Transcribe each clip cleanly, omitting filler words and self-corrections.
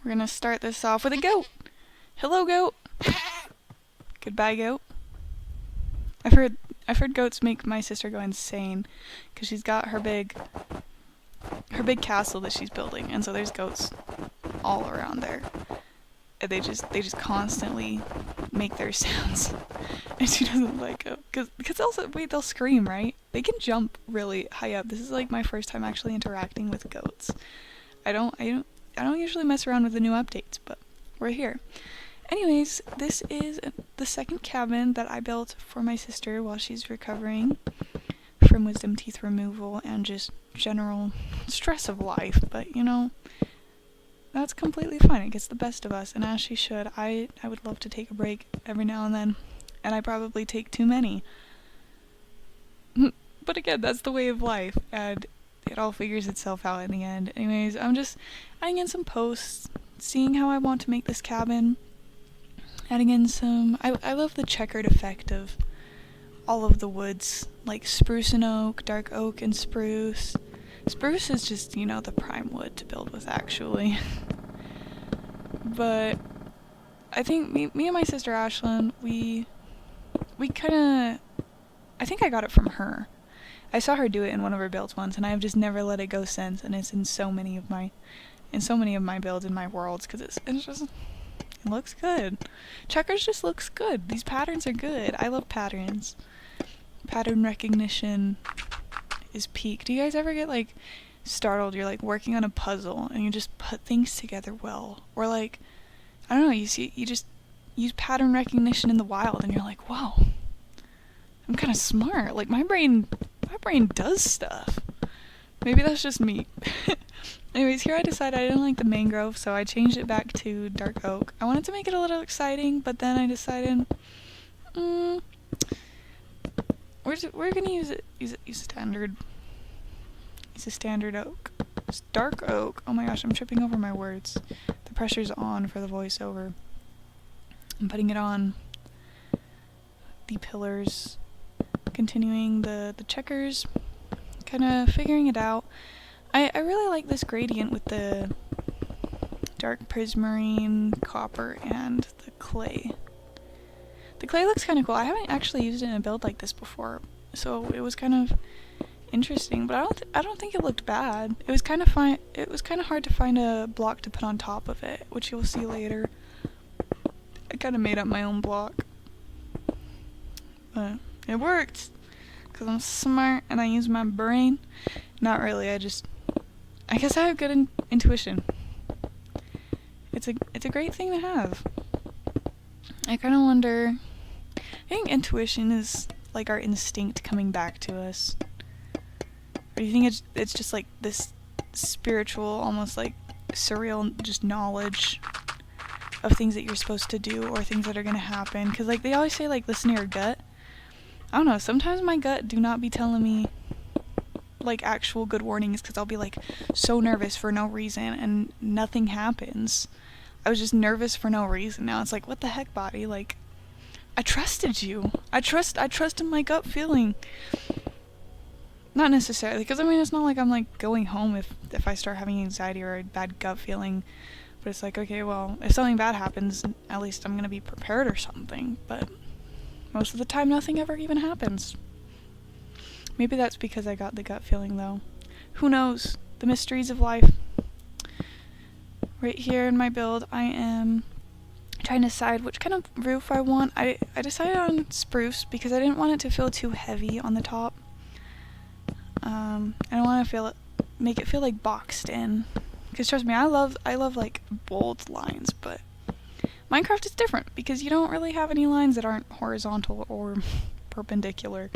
We're gonna start this off with a goat. Hello, goat. Goodbye, goat. I've heard goats make my sister go insane because she's got her big castle that she's building, and so there's goats all around there. And they just constantly make their sounds, and she doesn't like it because they'll scream, right? They can jump really high up. This is like my first time actually interacting with goats. I don't usually mess around with the new updates, but we're here. Anyways, this is the second cabin that I built for my sister while she's recovering from wisdom teeth removal and just general stress of life. But that's completely fine. It gets the best of us, and as she should. I would love to take a break every now and then, and I probably take too many. But again, that's the way of life, and it all figures itself out in the end. Anyways, I'm just adding in some posts, seeing how I want to make this cabin, adding in some... I love the checkered effect of all of the woods, like spruce and oak, dark oak and spruce. Spruce is just, the prime wood to build with, actually. But I think me and my sister Ashlyn, we kind of... I think I got it from her. I saw her do it in one of her builds once, and I've just never let it go since, and it's in so many of my builds in my worlds, because it looks good. Checkers just looks good. These patterns are good. I love patterns. Pattern recognition is peak. Do you guys ever get startled? You're working on a puzzle and you just put things together well, or I don't know, you just use pattern recognition in the wild and you're like, whoa, I'm kind of smart. My brain does stuff. Maybe that's just me. Anyways, here I decided I didn't like the mangrove, so I changed it back to dark oak. I wanted to make it a little exciting, but then I decided, we're gonna use a standard oak. It's dark oak. Oh my gosh, I'm tripping over my words. The pressure's on for the voiceover. I'm putting it on the pillars, continuing the checkers, kind of figuring it out. I really like this gradient with the dark prismarine, copper, and the clay. The clay looks kind of cool. I haven't actually used it in a build like this before, so it was kind of interesting, but I don't think it looked bad. It was kind of fine. It was kind of hard to find a block to put on top of it, which you'll see later. I kind of made up my own block, but it worked because I'm smart and I use my brain. Not really. I guess I have good intuition. It's a great thing to have. I kind of wonder. I think intuition is like our instinct coming back to us. Or do you think it's just like this spiritual, almost surreal, just knowledge of things that you're supposed to do or things that are gonna happen? Because they always say listen to your gut. I don't know. Sometimes my gut do not be telling me actual good warnings, because I'll be so nervous for no reason and nothing happens. I was just nervous for no reason. Now it's what the heck, body? I trusted you. I trusted my gut feeling. Not necessarily, because it's not like I'm going home if I start having anxiety or a bad gut feeling. But it's okay, well, if something bad happens, at least I'm gonna be prepared or something. But most of the time, nothing ever even happens. Maybe that's because I got the gut feeling, though. Who knows? The mysteries of life. Right here in my build, I am trying to decide which kind of roof I want. I decided on spruce because I didn't want it to feel too heavy on the top. I don't want to make it feel boxed in. Because trust me, I love bold lines, but Minecraft is different because you don't really have any lines that aren't horizontal or perpendicular.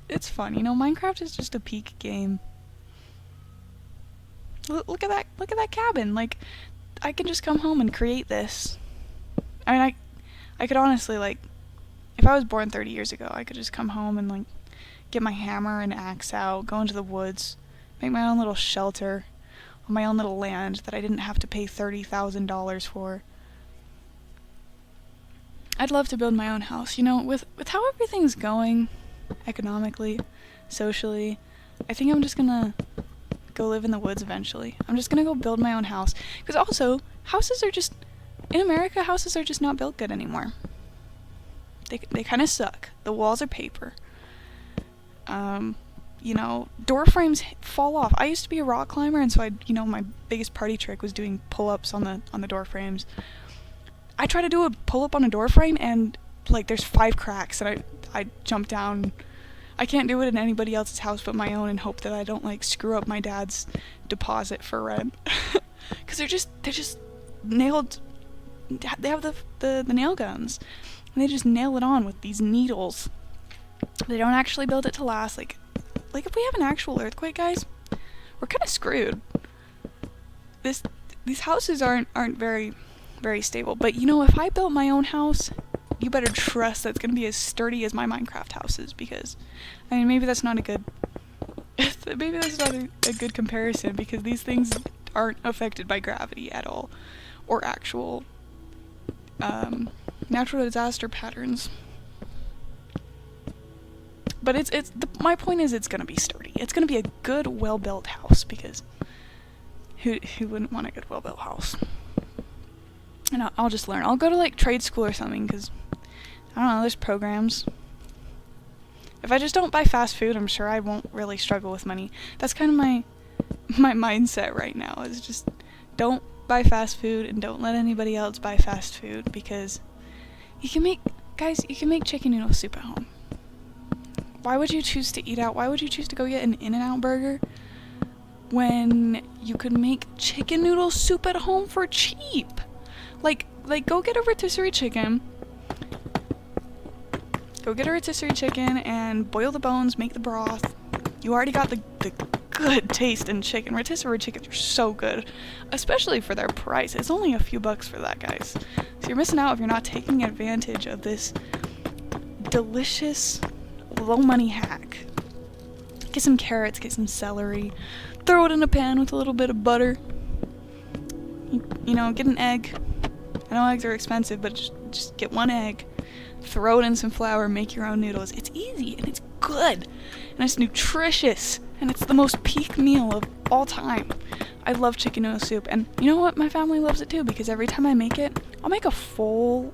It's fun, Minecraft is just a peak game. Look at that cabin. I can just come home and create this. I could honestly if I was born 30 years ago, I could just come home and get my hammer and axe out, go into the woods, make my own little shelter on my own little land that I didn't have to pay $30,000 for. I'd love to build my own house, with how everything's going economically, socially. I think I'm just gonna go live in the woods eventually. I'm just gonna go build my own house. Because also, in America, houses are just not built good anymore. They kind of suck. The walls are paper. Door frames fall off. I used to be a rock climber, and so my biggest party trick was doing pull-ups on the door frames. I try to do a pull-up on a door frame, and there's 5 cracks, and I jump down. I can't do it in anybody else's house but my own, and hope that I don't screw up my dad's deposit for rent. Because they're just nailed. They have the nail guns, and they just nail it on with these needles. They don't actually build it to last. Like if we have an actual earthquake, guys, we're kind of screwed. These houses aren't very, very stable. But if I built my own house, you better trust that it's gonna be as sturdy as my Minecraft houses. Because, maybe that's not a good comparison, because these things aren't affected by gravity at all, or actual natural disaster patterns. But my point is, it's gonna be sturdy. It's gonna be a good, well-built house, because who wouldn't want a good, well-built house? And I'll just learn. I'll go to trade school or something, because I don't know, there's programs. If I just don't buy fast food, I'm sure I won't really struggle with money. That's kind of my mindset right now, is just don't buy fast food and don't let anybody else buy fast food, because you can make chicken noodle soup at home. Why would you choose to eat out? Why would you choose to go get an In-N-Out burger when you could make chicken noodle soup at home for cheap? Go get a rotisserie chicken. Go get a rotisserie chicken and boil the bones, make the broth. You already got the good taste in chicken. Rotisserie chickens are so good, especially for their price. It's only a few bucks for that, guys. So you're missing out if you're not taking advantage of this delicious low money hack. Get some carrots, get some celery, throw it in a pan with a little bit of butter. Get an egg. I know eggs are expensive, but just get 1 egg, throw it in some flour, make your own noodles. It's easy, and it's good, and it's nutritious, and it's the most peak meal of all time. I love chicken noodle soup, and you know what? My family loves it too, because every time I make it, I'll make a full,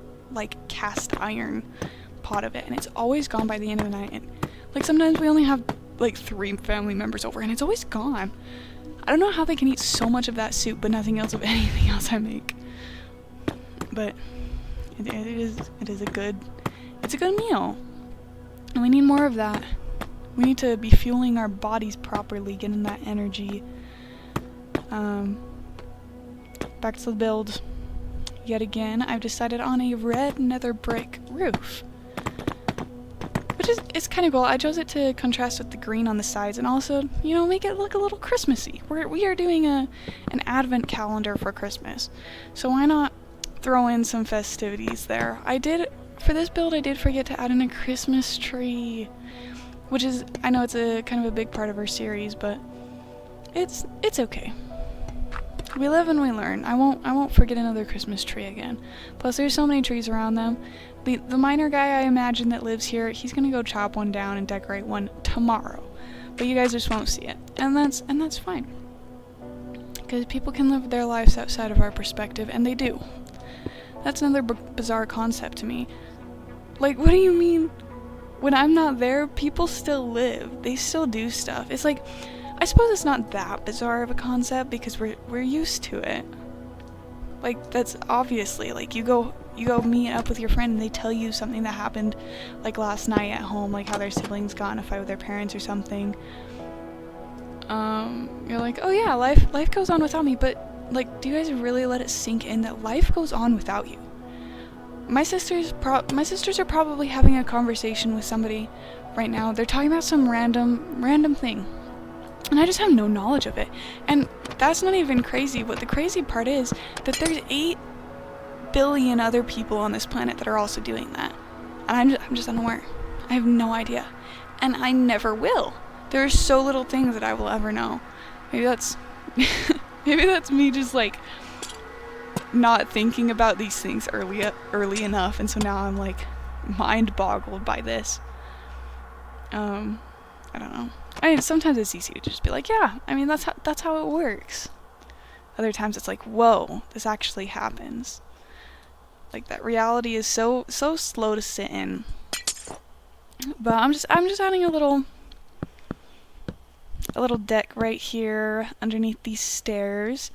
cast iron pot of it, and it's always gone by the end of the night. And sometimes we only have 3 family members over, and it's always gone. I don't know how they can eat so much of that soup but nothing else of anything else I make. But it's a good meal, and we need more of that. We need to be fueling our bodies properly, getting that energy. Back to the build. Yet again, I've decided on a red nether brick roof, which is kind of cool. I chose it to contrast with the green on the sides, and also, make it look a little Christmassy. We are doing an advent calendar for Christmas, so why not throw in some festivities there? For this build, I did forget to add in a Christmas tree, which is, I know it's a kind of a big part of our series, but it's okay. We live and we learn. I won't forget another Christmas tree again. Plus, there's so many trees around them. The miner guy I imagine that lives here, he's gonna go chop one down and decorate one tomorrow, but you guys just won't see it, and that's fine, because people can live their lives outside of our perspective, and they do. That's another bizarre concept to me. What do you mean? When I'm not there, people still live. They still do stuff. It's I suppose it's not that bizarre of a concept, because we're used to it. That's obviously, you go meet up with your friend and they tell you something that happened, last night at home, how their siblings got in a fight with their parents or something. You're like, oh yeah, life goes on without me, but do you guys really let it sink in that life goes on without you? My sisters are probably having a conversation with somebody right now. They're talking about some random thing, and I just have no knowledge of it. And that's not even crazy. What the crazy part is that there's 8 billion other people on this planet that are also doing that, and I'm just unaware. I have no idea, and I never will. There are so little things that I will ever know. Maybe that's maybe that's me just not thinking about these things early enough, and so now I'm mind boggled by this. I don't know. I mean, sometimes it's easy to just be like, yeah, I mean, that's how it works. Other times it's like, whoa, this actually happens. Like, that reality is so slow to sit in. But I'm just adding a little deck right here underneath these stairs.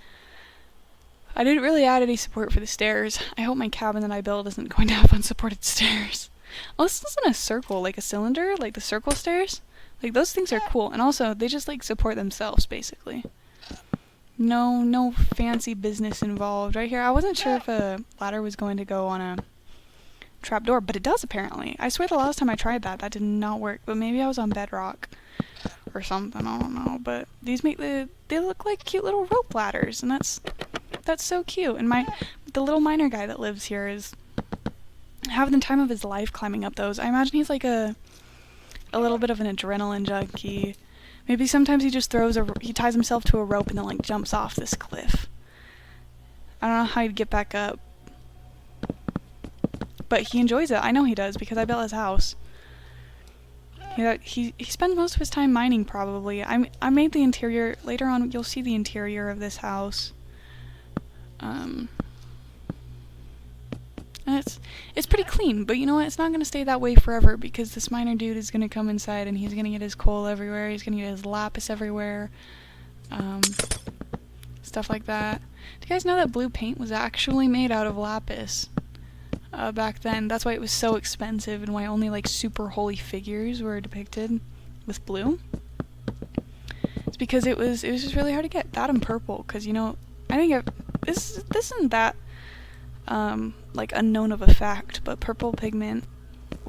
I didn't really add any support for the stairs. I hope my cabin that I built isn't going to have unsupported stairs. Oh, this isn't a circle, like a cylinder, like the circle stairs. Like, those things are cool, and also, they just, like, support themselves, basically. No fancy business involved. Right here, I wasn't sure if a ladder was going to go on a trapdoor, but it does, apparently. I swear the last time I tried that did not work, but maybe I was on bedrock or something, I don't know. But these they look like cute little rope ladders, and that's so cute. And the little miner guy that lives here is having the time of his life climbing up those. I imagine he's like a little bit of an adrenaline junkie. Maybe sometimes he just he ties himself to a rope and then like jumps off this cliff. I don't know how he'd get back up. But he enjoys it. I know he does because I built his house. He spends most of his time mining probably. I made the interior. Later on you'll see the interior of this house. And it's pretty clean, but you know what? It's not going to stay that way forever because this miner dude is going to come inside and he's going to get his coal everywhere. He's going to get his lapis everywhere. Stuff like that. Do you guys know that blue paint was actually made out of lapis back then? That's why it was so expensive and why only like super holy figures were depicted with blue. It's because it was just really hard to get that and purple because, you know, I think this isn't that like unknown of a fact, but purple pigment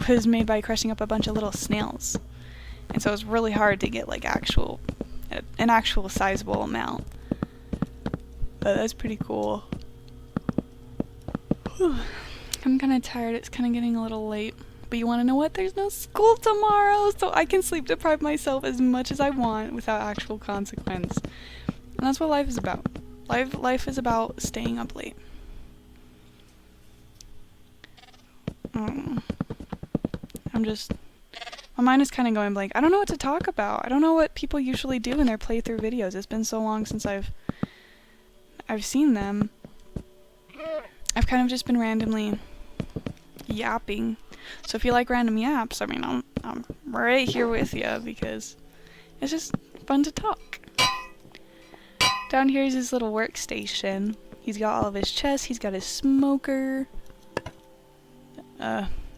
was made by crushing up a bunch of little snails, and so it was really hard to get like an actual sizable amount. But that's pretty cool. Whew. I'm kind of tired. It's kind of getting a little late. But you want to know what? There's no school tomorrow, so I can sleep deprive myself as much as I want without actual consequence. And that's what life is about. Life is about staying up late. My mind is kind of going blank. I don't know what to talk about. I don't know what people usually do in their playthrough videos. It's been so long since I've seen them. I've kind of just been randomly yapping. So if you like random yaps, I mean, I'm right here with you because it's just fun to talk. Down here is his little workstation. He's got all of his chests. He's got his smoker.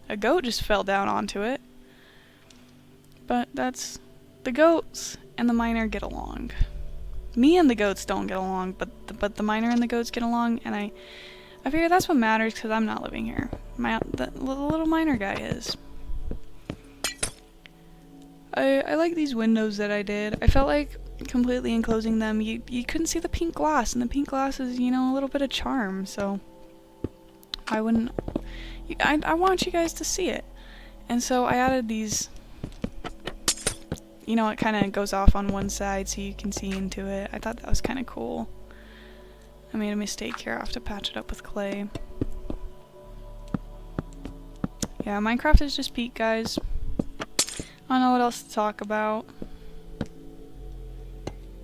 A goat just fell down onto it. But that's... the goats and the miner get along. Me and the goats don't get along, but the miner and the goats get along, and I figure that's what matters because I'm not living here. The little miner guy is. I like these windows that I did. I felt like completely enclosing them. You couldn't see the pink glass, and the pink glass is, you know, a little bit of charm, so I wouldn't... I want you guys to see it. And so I added these, you know, it kind of goes off on one side so you can see into it. I thought that was kind of cool. I made a mistake here. I have to patch it up with clay. Yeah, Minecraft is just peak, guys. I don't know what else to talk about.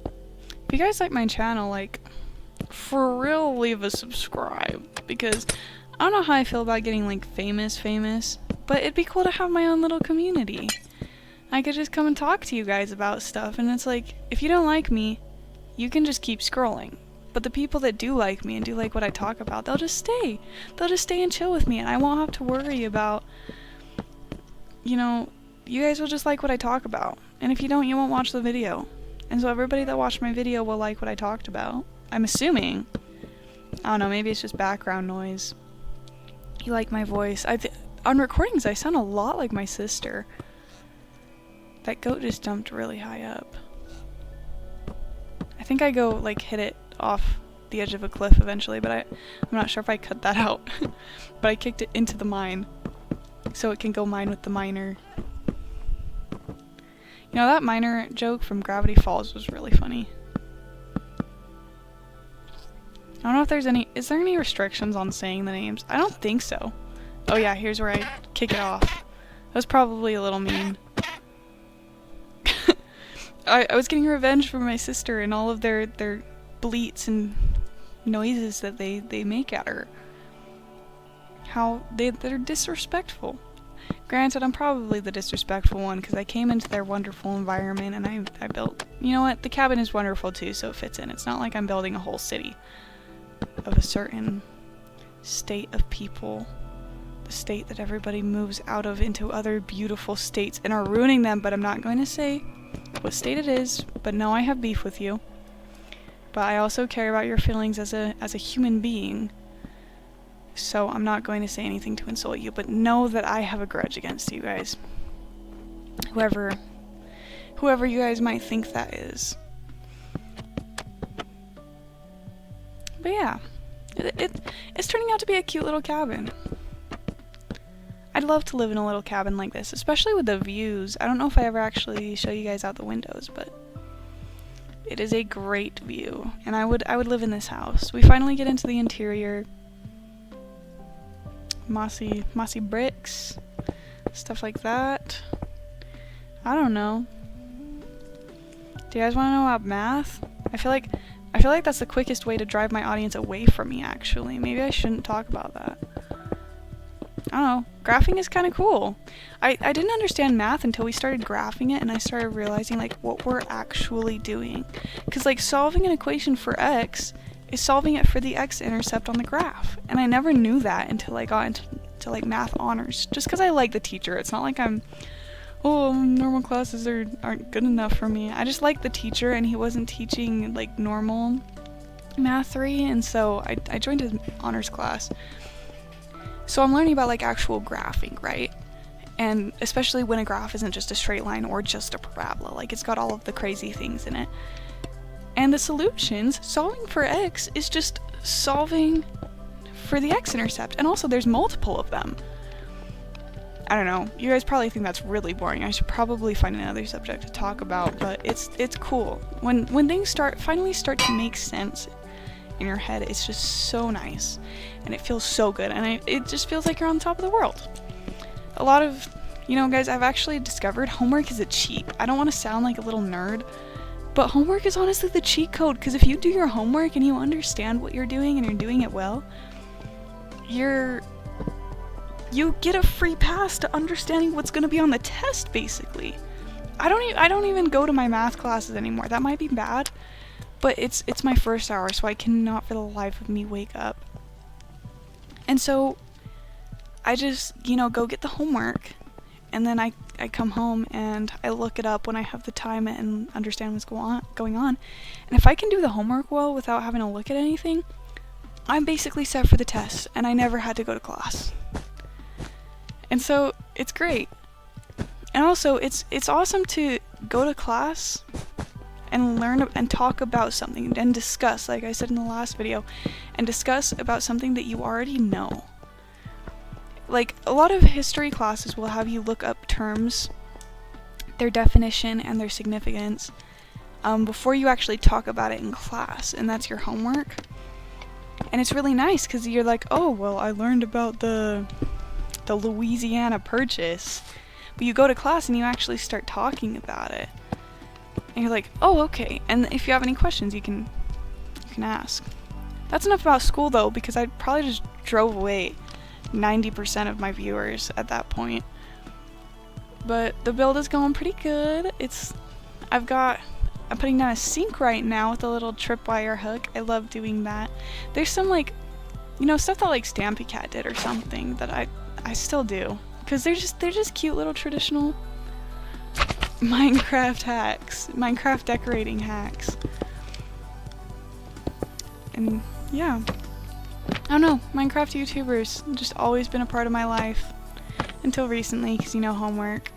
If you guys like my channel, like, for real, leave a subscribe, because I don't know how I feel about getting, like, famous, but it'd be cool to have my own little community. I could just come and talk to you guys about stuff, and it's like, if you don't like me, you can just keep scrolling. But the people that do like me and do like what I talk about, they'll just stay. They'll just stay and chill with me, and I won't have to worry about, you know, you guys will just like what I talk about. And if you don't, you won't watch the video. And so everybody that watched my video will like what I talked about. I'm assuming. I don't know, maybe it's just background noise. You like my voice. On recordings, I sound a lot like my sister. That goat just jumped really high up. I think I go, like, hit it off the edge of a cliff eventually, but I'm not sure if I cut that out. But I kicked it into the mine, so it can go mine with the miner. You know, that miner joke from Gravity Falls was really funny. I don't know if there's any... Is there any restrictions on saying the names? I don't think so. Oh yeah, here's where I kick it off. That was probably a little mean. I was getting revenge for my sister and all of their bleats and noises that they make at her. How they're disrespectful. Granted, I'm probably the disrespectful one because I came into their wonderful environment and I built... You know what? The cabin is wonderful too, so it fits in. It's not like I'm building a whole city of a certain state of people. The state that everybody moves out of into other beautiful states and are ruining them, but I'm not going to say what state it is. But no, I have beef with you. But I also care about your feelings as a human being. So I'm not going to say anything to insult you, but know that I have a grudge against you guys. Whoever you guys might think that is. But yeah, it's turning out to be a cute little cabin. I'd love to live in a little cabin like this, especially with the views. I don't know if I ever actually show you guys out the windows, but it is a great view, and I would live in this house. We finally get into the interior. Mossy bricks, stuff like that. I don't know. Do you guys want to know about math? I feel like that's the quickest way to drive my audience away from me, actually. Maybe I shouldn't talk about that. I don't know. Graphing is kind of cool. I didn't understand math until we started graphing it, and I started realizing, like, what we're actually doing. Because, like, solving an equation for x is solving it for the x-intercept on the graph. And I never knew that until I got into like, math honors. Just because I like the teacher. It's not like normal classes aren't good enough for me. I just like the teacher, and he wasn't teaching, like, normal math 3, and so I joined his honors class. So I'm learning about, like, actual graphing, right? And especially when a graph isn't just a straight line or just a parabola. Like, it's got all of the crazy things in it. And the solutions, solving for x, is just solving for the x-intercept. And also, there's multiple of them. I don't know. You guys probably think that's really boring. I should probably find another subject to talk about, but it's cool. When things finally start to make sense in your head, it's just so nice. And it feels so good. And it just feels like you're on top of the world. A lot of, guys, I've actually discovered homework is a cheat. I don't want to sound like a little nerd, but homework is honestly the cheat code, because if you do your homework and you understand what you're doing and you're doing it well, you get a free pass to understanding what's going to be on the test, basically. I don't even go to my math classes anymore. That might be bad, but it's my first hour, so I cannot for the life of me wake up. And so I just, go get the homework, and then I come home and I look it up when I have the time and understand what's going on. And if I can do the homework well without having to look at anything, I'm basically set for the test, and I never had to go to class. And so it's great. And also it's awesome to go to class and learn and talk about something and discuss, like I said in the last video, and discuss about something that you already know. Like, a lot of history classes will have you look up terms, their definition, and their significance before you actually talk about it in class, and that's your homework. And it's really nice, because you're like, oh, well, I learned about the Louisiana Purchase. But you go to class and you actually start talking about it. And you're like, oh, okay. And if you have any questions, you can ask. That's enough about school, though, because I probably just drove away 90% of my viewers at that point. But the build is going pretty good. I'm putting down a sink right now with a little tripwire hook. I love doing that. There's some, like, stuff that, like, Stampy Cat did or something that I still do. Because they're just cute little traditional Minecraft hacks. Minecraft decorating hacks. And, yeah. I don't know, Minecraft YouTubers just always been a part of my life. Until recently, because, homework.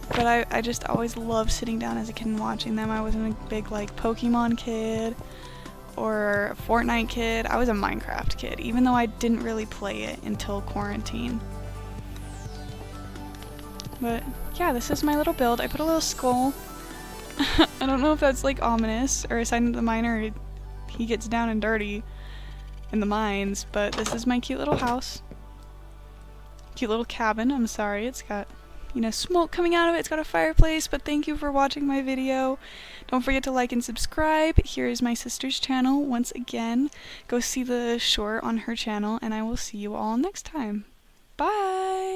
But I just always loved sitting down as a kid and watching them. I wasn't a big, like, Pokemon kid or a Fortnite kid. I was a Minecraft kid, even though I didn't really play it until quarantine. But, yeah, this is my little build. I put a little skull. I don't know if that's, like, ominous or a sign that the miner, he gets down and dirty in the mines, but this is my cute little house. Cute little cabin, I'm sorry. It's got smoke coming out of it. It's got a fireplace, but thank you for watching my video. Don't forget to like and subscribe. Here is my sister's channel. Once again, go see the short on her channel, and I will see you all next time. Bye!